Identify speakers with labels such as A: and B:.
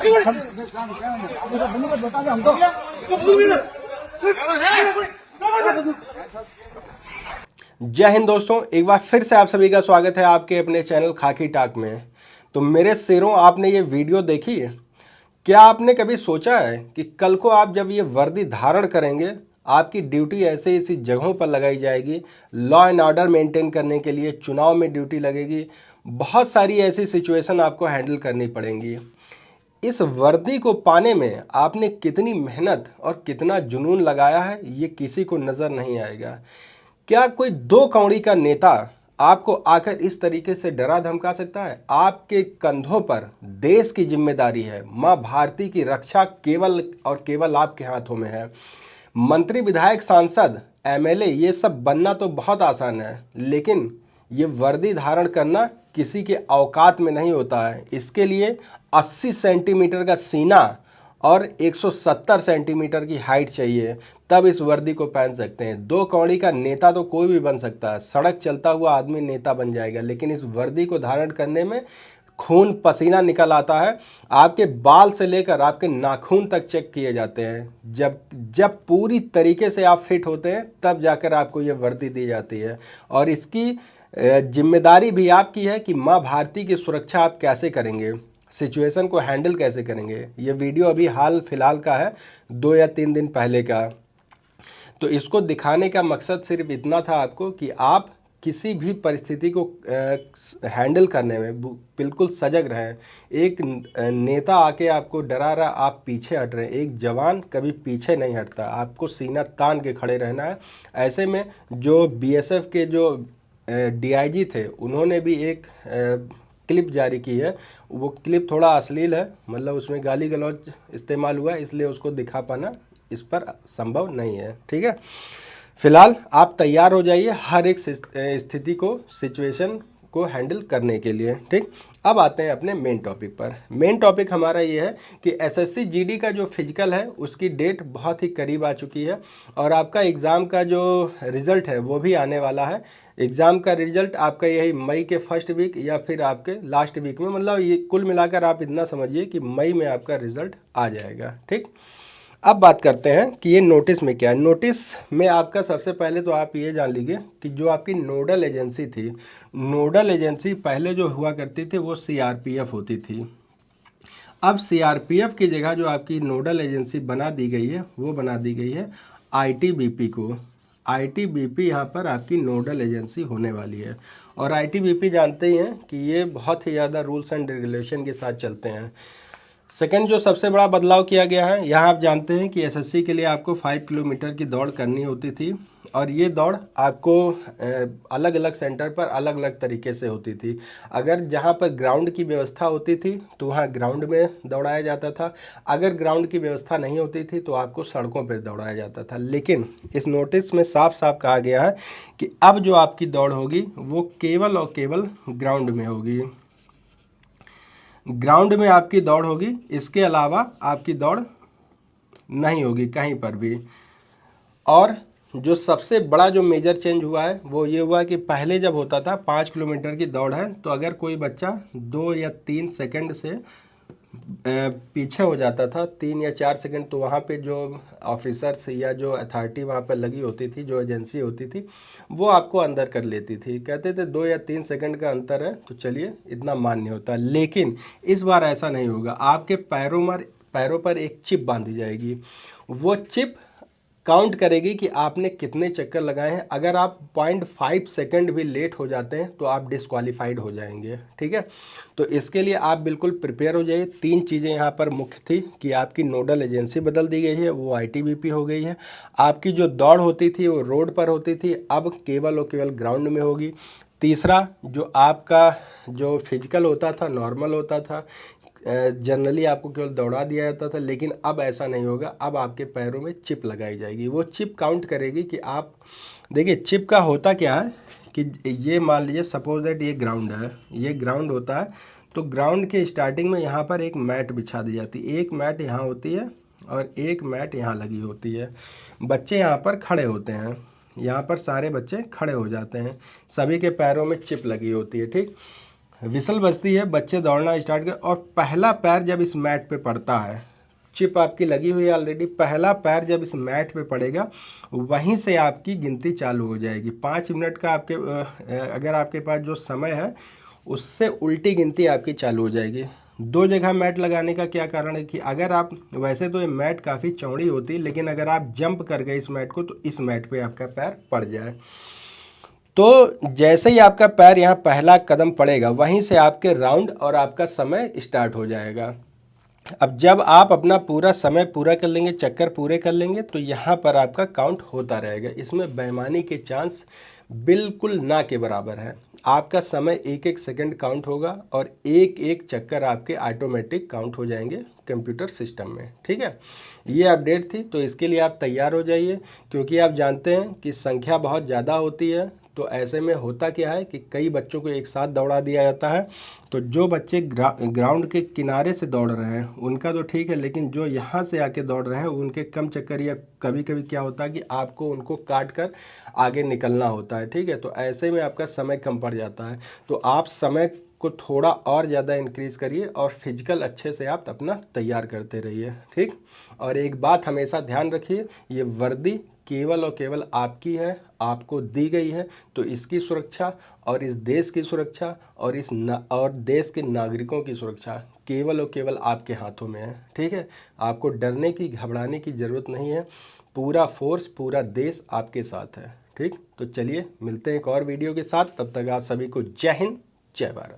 A: जय हिंद दोस्तों, एक बार फिर से आप सभी का स्वागत है आपके अपने चैनल खाकी टाक में। तो मेरे शेरों, आपने ये वीडियो देखी है? क्या आपने कभी सोचा है कि कल को आप जब ये वर्दी धारण करेंगे, आपकी ड्यूटी ऐसे इसी जगहों पर लगाई जाएगी, लॉ एंड ऑर्डर मेंटेन करने के लिए चुनाव में ड्यूटी लगेगी, बहुत सारी ऐसी सिचुएशन आपको हैंडल करनी पड़ेंगी। इस वर्दी को पाने में आपने कितनी मेहनत और कितना जुनून लगाया है, ये किसी को नज़र नहीं आएगा। क्या कोई दो कौड़ी का नेता आपको आकर इस तरीके से डरा धमका सकता है? आपके कंधों पर देश की जिम्मेदारी है। मां भारती की रक्षा केवल और केवल आपके हाथों में है। मंत्री, विधायक, सांसद, एमएलए, ये सब बनना तो बहुत आसान है, लेकिन ये वर्दी धारण करना किसी के औकात में नहीं होता है। इसके लिए 80 सेंटीमीटर का सीना और 170 सेंटीमीटर की हाइट चाहिए, तब इस वर्दी को पहन सकते हैं। दो कौड़ी का नेता तो कोई भी बन सकता है, सड़क चलता हुआ आदमी नेता बन जाएगा, लेकिन इस वर्दी को धारण करने में खून पसीना निकल आता है। आपके बाल से लेकर आपके नाखून तक चेक किए जाते हैं। जब पूरी तरीके से आप फिट होते हैं, तब जाकर आपको ये वर्दी दी जाती है। और इसकी जिम्मेदारी भी आपकी है कि माँ भारती की सुरक्षा आप कैसे करेंगे, सिचुएशन को हैंडल कैसे करेंगे। ये वीडियो अभी हाल फिलहाल का है, 2 या 3 दिन पहले का। तो इसको दिखाने का मकसद सिर्फ इतना था आपको कि आप किसी भी परिस्थिति को हैंडल करने में बिल्कुल सजग रहें। एक नेता आके आपको डरा रहा, आप पीछे हट रहे हैं। एक जवान कभी पीछे नहीं हटता, आपको सीना तान के खड़े रहना है। ऐसे में जो बीएसएफ के जो डीआईजी थे, उन्होंने भी एक क्लिप जारी की है। वो क्लिप थोड़ा अश्लील है, मतलब उसमें गाली गलौज इस्तेमाल हुआ है, इसलिए उसको दिखा पाना इस पर संभव नहीं है। ठीक है, फिलहाल आप तैयार हो जाइए हर एक स्थिति को, सिचुएशन को हैंडल करने के लिए। ठीक, अब आते हैं अपने मेन टॉपिक पर। मेन टॉपिक हमारा ये है कि एसएससी जीडी का जो फिजिकल है, उसकी डेट बहुत ही करीब आ चुकी है और आपका एग्ज़ाम का जो रिज़ल्ट है वो भी आने वाला है। एग्ज़ाम का रिजल्ट आपका यही मई के फर्स्ट वीक या फिर आपके लास्ट वीक में, मतलब ये कुल मिलाकर आप इतना समझिए कि मई में आपका रिज़ल्ट आ जाएगा। ठीक, अब बात करते हैं कि ये नोटिस में क्या है। नोटिस में आपका सबसे पहले तो आप ये जान लीजिए कि जो आपकी नोडल एजेंसी थी, नोडल एजेंसी पहले जो हुआ करती थी वो सीआरपीएफ होती थी। अब सीआरपीएफ की जगह जो आपकी नोडल एजेंसी बना दी गई है, वो बना दी गई है आईटीबीपी को। आईटीबीपी यहाँ पर आपकी नोडल एजेंसी होने वाली है। और आईटीबीपी जानते ही हैं कि ये बहुत ही ज़्यादा रूल्स एंड रेगुलेशन के साथ चलते हैं। सेकंड, जो सबसे बड़ा बदलाव किया गया है, यहाँ आप जानते हैं कि एसएससी के लिए आपको 5 किलोमीटर की दौड़ करनी होती थी और ये दौड़ आपको अलग अलग सेंटर पर अलग अलग तरीके से होती थी। अगर जहाँ पर ग्राउंड की व्यवस्था होती थी तो वहाँ ग्राउंड में दौड़ाया जाता था, अगर ग्राउंड की व्यवस्था नहीं होती थी तो आपको सड़कों पर दौड़ाया जाता था। लेकिन इस नोटिस में साफ साफ कहा गया है कि अब जो आपकी दौड़ होगी वो केवल और केवल ग्राउंड में होगी। ग्राउंड में आपकी दौड़ होगी, इसके अलावा आपकी दौड़ नहीं होगी कहीं पर भी। और जो सबसे बड़ा जो मेजर चेंज हुआ है वो ये हुआ कि पहले जब होता था 5 किलोमीटर की दौड़ है, तो अगर कोई बच्चा 2 या 3 सेकंड से पीछे हो जाता था, 3 या 4 सेकंड, तो वहाँ पे जो ऑफिसर्स या जो अथॉरिटी वहाँ पे लगी होती थी, जो एजेंसी होती थी, वो आपको अंदर कर लेती थी। कहते थे 2 या 3 सेकंड का अंतर है तो चलिए इतना मान्य होता। लेकिन इस बार ऐसा नहीं होगा। आपके पैरों पर एक चिप बांधी जाएगी। वो चिप काउंट करेगी कि आपने कितने चक्कर लगाए हैं। अगर आप 0.5 सेकंड भी लेट हो जाते हैं तो आप डिस्क्वालीफाइड हो जाएंगे। ठीक है, तो इसके लिए आप बिल्कुल प्रिपेयर हो जाइए। 3 चीज़ें यहाँ पर मुख्य थी कि आपकी नोडल एजेंसी बदल दी गई है, वो आईटीबीपी हो गई है। आपकी जो दौड़ होती थी वो रोड पर होती थी, अब केवल और केवल ग्राउंड में होगी। तीसरा, जो आपका जो फिजिकल होता था, नॉर्मल होता था, जनरली आपको केवल दौड़ा दिया जाता था, लेकिन अब ऐसा नहीं होगा। अब आपके पैरों में चिप लगाई जाएगी। वो चिप काउंट करेगी कि आप, देखिए चिप का होता क्या है कि ये मान लीजिए सपोज दैट ये ग्राउंड है, ये ग्राउंड होता है, तो ग्राउंड के स्टार्टिंग में यहाँ पर एक मैट बिछा दी जाती है। एक मैट यहाँ होती है और एक मैट यहाँ लगी होती है। बच्चे यहाँ पर खड़े होते हैं, यहाँ पर सारे बच्चे खड़े हो जाते हैं, सभी के पैरों में चिप लगी होती है। ठीक, विसल बजती है, बच्चे दौड़ना स्टार्ट कर और पहला पैर जब इस मैट पे पड़ता है, चिप आपकी लगी हुई है ऑलरेडी, पहला पैर जब इस मैट पे पड़ेगा वहीं से आपकी गिनती चालू हो जाएगी। 5 मिनट का आपके अगर आपके पास जो समय है उससे उल्टी गिनती आपकी चालू हो जाएगी। 2 जगह मैट लगाने का क्या कारण है कि अगर आप, वैसे तो ये मैट काफ़ी चौड़ी होती है, लेकिन अगर आप जंप कर गए इस मैट को तो इस मैट पे आपका पैर पड़ जाए, तो जैसे ही आपका पैर यहाँ पहला कदम पड़ेगा वहीं से आपके राउंड और आपका समय स्टार्ट हो जाएगा। अब जब आप अपना पूरा समय पूरा कर लेंगे, चक्कर पूरे कर लेंगे, तो यहाँ पर आपका काउंट होता रहेगा। इसमें बेईमानी के चांस बिल्कुल ना के बराबर है। आपका समय एक एक सेकंड काउंट होगा और एक एक चक्कर आपके ऑटोमेटिक काउंट हो जाएंगे कंप्यूटर सिस्टम में। ठीक है, ये अपडेट थी, तो इसके लिए आप तैयार हो जाइए, क्योंकि आप जानते हैं कि संख्या बहुत ज़्यादा होती है। तो ऐसे में होता क्या है कि कई बच्चों को एक साथ दौड़ा दिया जाता है। तो जो बच्चे ग्राउंड के किनारे से दौड़ रहे हैं उनका तो ठीक है, लेकिन जो यहाँ से आके दौड़ रहे हैं उनके कम चक्कर, या कभी कभी क्या होता है कि आपको उनको काट कर आगे निकलना होता है। ठीक है, तो ऐसे में आपका समय कम पड़ जाता है। तो आप समय को थोड़ा और ज़्यादा इंक्रीज़ करिए और फिजिकल अच्छे से आप अपना तैयार करते रहिए। ठीक, और एक बात हमेशा ध्यान रखिए, ये वर्दी केवल और केवल आपकी है, आपको दी गई है, तो इसकी सुरक्षा और इस देश की सुरक्षा और और देश के नागरिकों की सुरक्षा केवल और केवल आपके हाथों में है। ठीक है, आपको डरने की, घबराने की ज़रूरत नहीं है। पूरा फोर्स, पूरा देश आपके साथ है। ठीक, तो चलिए मिलते हैं एक और वीडियो के साथ, तब तक आप सभी को जय हिंद, जय भारत।